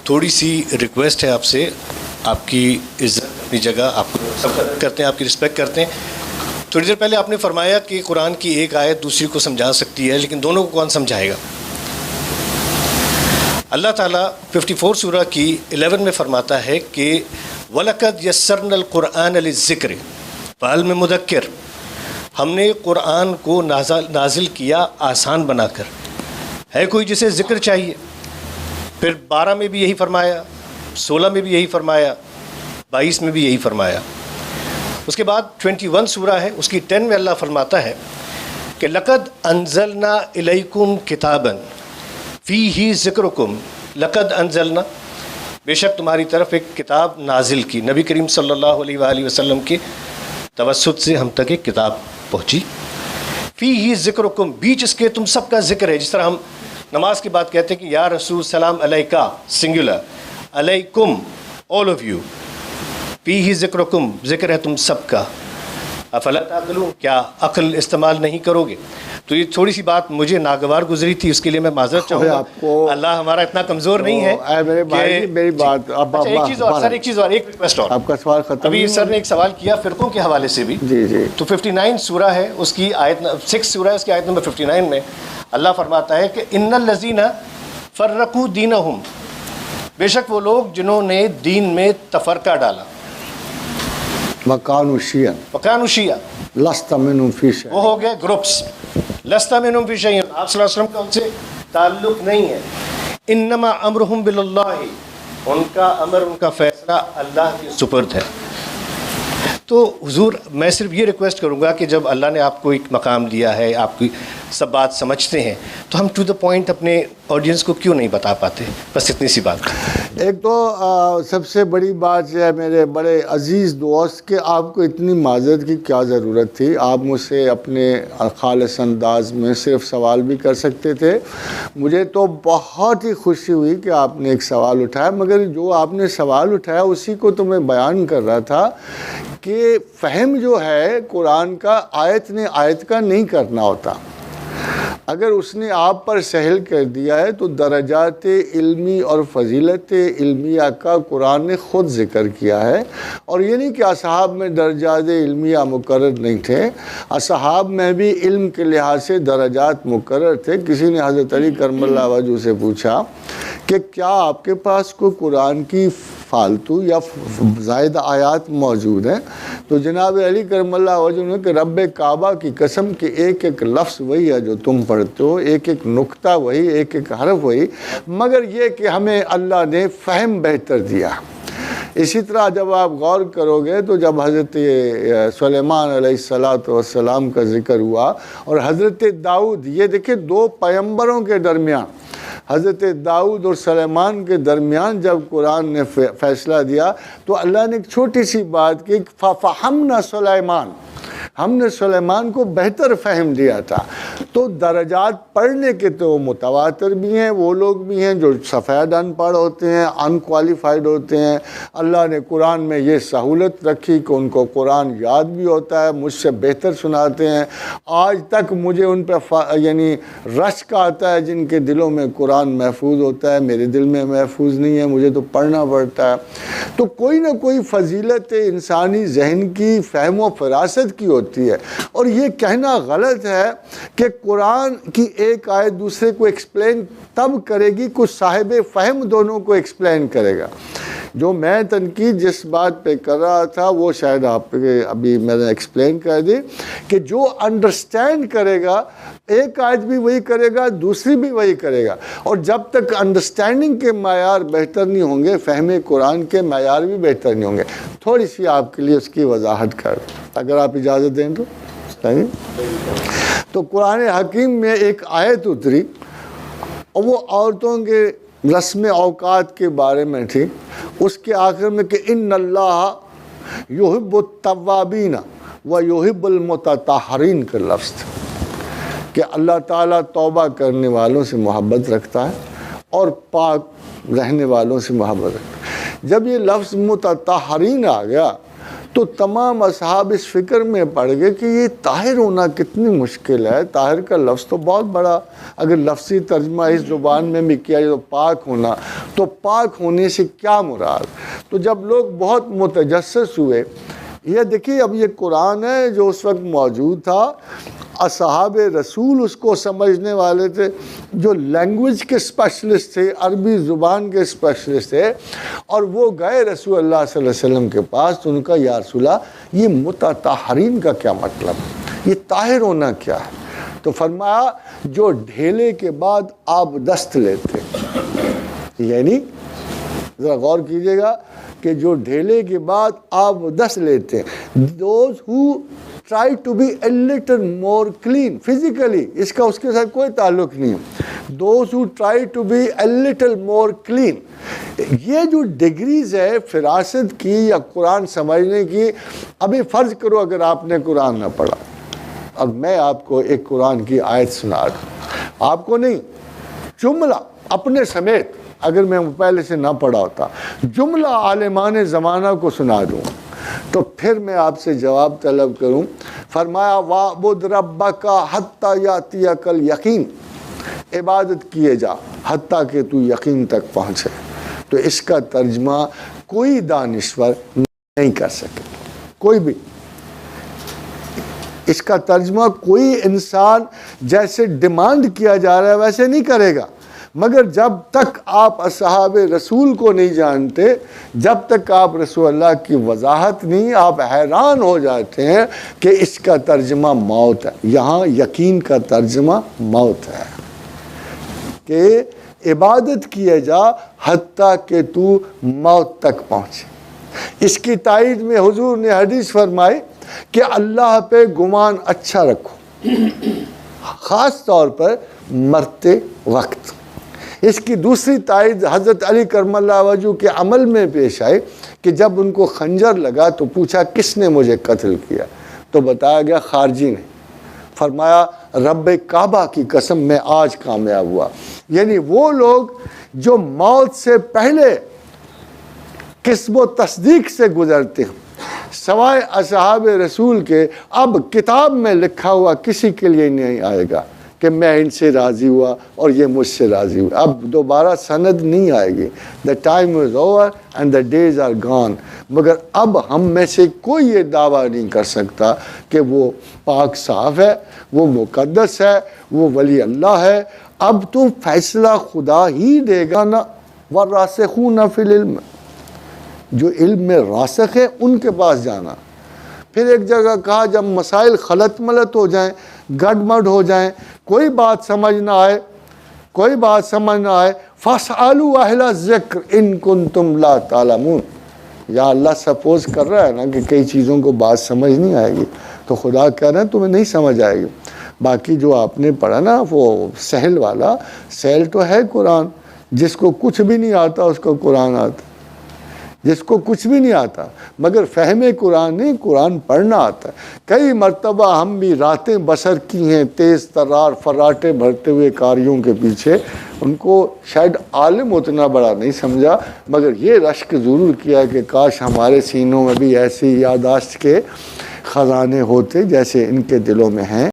تھوڑی سی ریکویسٹ ہے آپ سے، آپ کی عزت اپنی جگہ، آپ کو سب کرتے ہیں، آپ کی رسپیکٹ کرتے ہیں. تھوڑی دیر پہلے آپ نے فرمایا کہ قرآن کی ایک آیت دوسری کو سمجھا سکتی ہے، لیکن دونوں کو کون سمجھائے گا؟ اللہ تعالیٰ 54 سورہ کی 11 میں فرماتا ہے کہ وَلَقَدْ يَسَّرْنَا الْقُرْآنَ لِلذِّكْرِ فَهَلْ مِن مُدَّكِّرٍ، ہم نے قرآن کو نازل کیا آسان بنا کر، ہے کوئی جسے ذکر چاہیے؟ پھر 12 میں بھی یہی فرمایا، 16 میں بھی یہی فرمایا، 22 میں بھی یہی فرمایا. اس کے بعد 21 سورہ ہے، اس کی 10 میں اللہ فرماتا ہے کہ لقد انزلنا الیکم کتابا فیہ ذکرکم، لقد انزلنا، بے شک تمہاری طرف ایک کتاب نازل کی. نبی کریم صلی اللہ علیہ وآلہ وسلم کے توسط سے ہم تک ایک کتاب پہنچی. فیہ ذکرکم، بیچ اس کے تم سب کا ذکر ہے. جس طرح ہم نماز کی بات کہتے ہیں کہ یا رسول سلام علیکہ سنگولر، علیکم all of you، فیہ ذکرکم، ذکر ہے تم سب کا. افلا تعقلون، کیا عقل استعمال نہیں کرو گے؟ تو یہ تھوڑی سی بات مجھے ناگوار گزری تھی، اس کے لیے میں معذرت چاہوں گا. اللہ ہمارا اتنا کمزور نہیں ہے. میری بات ایک چیز اور سر، ایک چیز اور، ایک ریکویسٹ اور. آپ کا سوال ختم. ابھی سر نے ایک سوال کیا فرقوں کے حوالے سے بھی. جی جی. تو 59 سورہ ہے، اس کی آیت 6 سورہ ہے، اس کی آیت نمبر 59 میں اللہ فرماتا ہے کہ ان الذین فرقوا دینہم، بے شک وہ لوگ جنہوں نے دین میں تفرقہ ڈالا. وَكَانُوا شِيَعًا وَكَانُوا شِيَعًا، لَسْتَ مِنْهُمْ فِي شَيْءٍ، وہ ہو گئے گروپس. لَسْتَ مِنْهُمْ فِي شَيْءٍ، آپ صلی اللہ علیہ وسلم کا ان سے تعلق نہیں ہے. انما امرہم باللہ، ان کا امر، ان کا فیصلہ اللہ کے سپرد ہے. تو حضور میں صرف یہ ریکویسٹ کروں گا کہ جب اللہ نے آپ کو ایک مقام دیا ہے، آپ کی سب بات سمجھتے ہیں، تو ہم ٹو دا پوائنٹ اپنے آڈینس کو کیوں نہیں بتا پاتے؟ بس اتنی سی بات. ایک تو سب سے بڑی بات یہ ہے میرے بڑے عزیز دوست کہ آپ کو اتنی معذرت کی کیا ضرورت تھی. آپ مجھ سے اپنے خالص انداز میں صرف سوال بھی کر سکتے تھے. مجھے تو بہت ہی خوشی ہوئی کہ آپ نے ایک سوال اٹھایا، مگر جو آپ نے سوال اٹھایا اسی کو تو میں بیان کر رہا تھا کہ فہم جو ہے قرآن کا آیت نے آیت کا نہیں کرنا ہوتا. اگر اس نے آپ پر سہل کر دیا ہے تو درجات علمی اور فضیلت علمیہ کا قرآن نے خود ذکر کیا ہے. اور یہ نہیں کہ اصحاب میں درجات علمیہ مقرر نہیں تھے، اصحاب میں بھی علم کے لحاظ سے درجات مقرر تھے. کسی نے حضرت علی کرم اللہ وجہ سے پوچھا کہ کیا آپ کے پاس کوئی قرآن کی فالتو یا زائد آیات موجود ہیں؟ تو جناب علی کرم اللہ وجہ نے کہ رب کعبہ کی قسم کہ ایک ایک لفظ وہی ہے جو تم پڑھتے ہو، ایک ایک نقطہ وہی، ایک ایک حرف وہی، مگر یہ کہ ہمیں اللہ نے فہم بہتر دیا. اسی طرح جب آپ غور کرو گے تو جب حضرت سلیمان علیہ السلام کا ذکر ہوا اور حضرت داؤد، یہ دیکھیں دو پیغمبروں کے درمیان، حضرت داؤد اور سلیمان کے درمیان جب قرآن نے فیصلہ دیا تو اللہ نے ایک چھوٹی سی بات کی، فَفَحَمْنَا سلیمان، ہم نے سلیمان کو بہتر فہم دیا تھا. تو درجات پڑھنے کے تو متواتر بھی ہیں، وہ لوگ بھی ہیں جو سفید ان پڑھ ہوتے ہیں، ان کوالیفائڈ ہوتے ہیں. اللہ نے قرآن میں یہ سہولت رکھی کہ ان کو قرآن یاد بھی ہوتا ہے، مجھ سے بہتر سناتے ہیں. آج تک مجھے ان پہ یعنی رشک آتا ہے جن کے دلوں میں قرآن محفوظ ہوتا ہے، میرے دل میں محفوظ نہیں ہے، مجھے تو پڑھنا پڑتا ہے. تو کوئی نہ کوئی فضیلت انسانی ذہن کی فہم و فراست کی ہوتی ہے. اور یہ کہنا غلط ہے کہ قرآن کی ایک آیت دوسرے کو ایکسپلین تب کرے گی کچھ صاحب فہم دونوں کو ایکسپلین کرے گا. جو میں تنقید جس بات پہ کر رہا تھا وہ شاید آپ ابھی میں نے ایکسپلین کر دی کہ جو انڈرسٹینڈ کرے گا ایک آیت بھی وہی کرے گا، دوسری بھی وہی کرے گا. اور جب تک انڈرسٹینڈنگ کے معیار بہتر نہیں ہوں گے، فہم قرآن کے معیار بھی بہتر نہیں ہوں گے. تھوڑی سی آپ کے لیے اس کی وضاحت کر اگر آپ اجازت دیں تو قرآن حکیم میں ایک آیت اتری اور وہ عورتوں کے رسم اوقات کے بارے میں تھی. اس کے آخر میں کہ ان اللہ یحب التوابین و یحب المتطہرین کا لفظ تھا کہ اللہ تعالیٰ توبہ کرنے والوں سے محبت رکھتا ہے اور پاک رہنے والوں سے محبت رکھتا ہے. جب یہ لفظ متطہرین آ گیا تو تمام اصحاب اس فکر میں پڑ گئے کہ یہ طاہر ہونا کتنی مشکل ہے. طاہر کا لفظ تو بہت بڑا، اگر لفظی ترجمہ اس زبان میں بھی کیا جائے تو پاک ہونا، تو پاک ہونے سے کیا مراد؟ تو جب لوگ بہت متجسس ہوئے، یہ دیکھیے اب یہ قرآن ہے جو اس وقت موجود تھا، اصحاب رسول اس کو سمجھنے والے تھے، جو لینگویج کے اسپیشلسٹ تھے، عربی زبان کے اسپیشلسٹ تھے، اور وہ گئے رسول اللہ صلی اللہ علیہ وسلم کے پاس. تو ان کا یا رسول اللہ یہ متطہرین کا کیا مطلب ہے، یہ طاہر ہونا کیا ہے؟ تو فرمایا جو ڈھیلے کے بعد آپ دست لیتے، یعنی ذرا غور کیجئے گا کہ جو ڈھیلے کے بعد آپ دست لیتے ہیں، those who try to be a little more clean physically، اس کا اس کے ساتھ کوئی تعلق نہیں ہے. those who try to be a little more clean، یہ جو ڈگریز ہے فراست کی یا قرآن سمجھنے کی. ابھی فرض کرو اگر آپ نے قرآن نہ پڑھا، اب میں آپ کو ایک قرآن کی آیت سنا دوں، آپ کو نہیں، جملہ اپنے سمیت، اگر میں پہلے سے نہ پڑھا ہوتا، جملہ عالمان زمانہ کو سنا دوں، تو پھر میں آپ سے جواب طلب کروں. فرمایا وَاعْبُدْ رَبَّكَ حَتَّى يَأْتِيَكَ الْيَقِينُ، عبادت کیے جا حتیٰ کہ تو یقین تک پہنچے. تو اس کا ترجمہ کوئی دانشور نہیں کر سکے، کوئی بھی. اس کا ترجمہ کوئی انسان جیسے ڈیمانڈ کیا جا رہا ہے ویسے نہیں کرے گا. مگر جب تک آپ اصحاب رسول کو نہیں جانتے، جب تک آپ رسول اللہ کی وضاحت نہیں، آپ حیران ہو جاتے ہیں کہ اس کا ترجمہ موت ہے. یہاں یقین کا ترجمہ موت ہے کہ عبادت کیے جا حتیٰ کہ تو موت تک پہنچے. اس کی تائید میں حضور نے حدیث فرمائی کہ اللہ پہ گمان اچھا رکھو، خاص طور پر مرتے وقت. اس کی دوسری تائید حضرت علی کرم اللہ وجہہ کے عمل میں پیش آئی کہ جب ان کو خنجر لگا تو پوچھا کس نے مجھے قتل کیا، تو بتایا گیا خارجی نے. فرمایا رب کعبہ کی قسم میں آج کامیاب ہوا. یعنی وہ لوگ جو موت سے پہلے قسم و تصدیق سے گزرتے ہیں، سوائے اصحاب رسول کے اب کتاب میں لکھا ہوا کسی کے لیے نہیں آئے گا کہ میں ان سے راضی ہوا اور یہ مجھ سے راضی ہوا. اب دوبارہ سند نہیں آئے گی. the time is over and the days are gone. مگر اب ہم میں سے کوئی یہ دعویٰ نہیں کر سکتا کہ وہ پاک صاف ہے، وہ مقدس ہے، وہ ولی اللہ ہے. اب تو فیصلہ خدا ہی دے گا نا. وَالرَّاسِخُونَ فِي الْعِلْمِ، جو علم میں راسخ ہے ان کے پاس جانا. پھر ایک جگہ کہا جب مسائل خلط ملط ہو جائیں، گڈمڈ ہو جائیں، کوئی بات سمجھ نہ آئے، فَاسْأَلُوا أَهْلَ الذِّكْرِ إِن كُنتُمْ لَا تَعْلَمُونَ. یا اللہ سپوز کر رہا ہے نا کہ کئی چیزوں کو بات سمجھ نہیں آئے گی، تو خدا کہہ رہے ہیں تمہیں نہیں سمجھ آئے گی. باقی جو آپ نے پڑھا نا وہ سہل والا، سہل تو ہے قرآن. جس کو کچھ بھی نہیں آتا اس کو قرآن آتا، جس کو کچھ بھی نہیں آتا مگر فہم قرآن نہیں، قرآن پڑھنا آتا ہے. کئی مرتبہ ہم بھی راتیں بسر کی ہیں تیز ترار فراٹے بھرتے ہوئے کاریوں کے پیچھے. ان کو شاید عالم اتنا بڑا نہیں سمجھا، مگر یہ رشک ضرور کیا کہ کاش ہمارے سینوں میں بھی ایسی یادداشت کے خزانے ہوتے جیسے ان کے دلوں میں ہیں.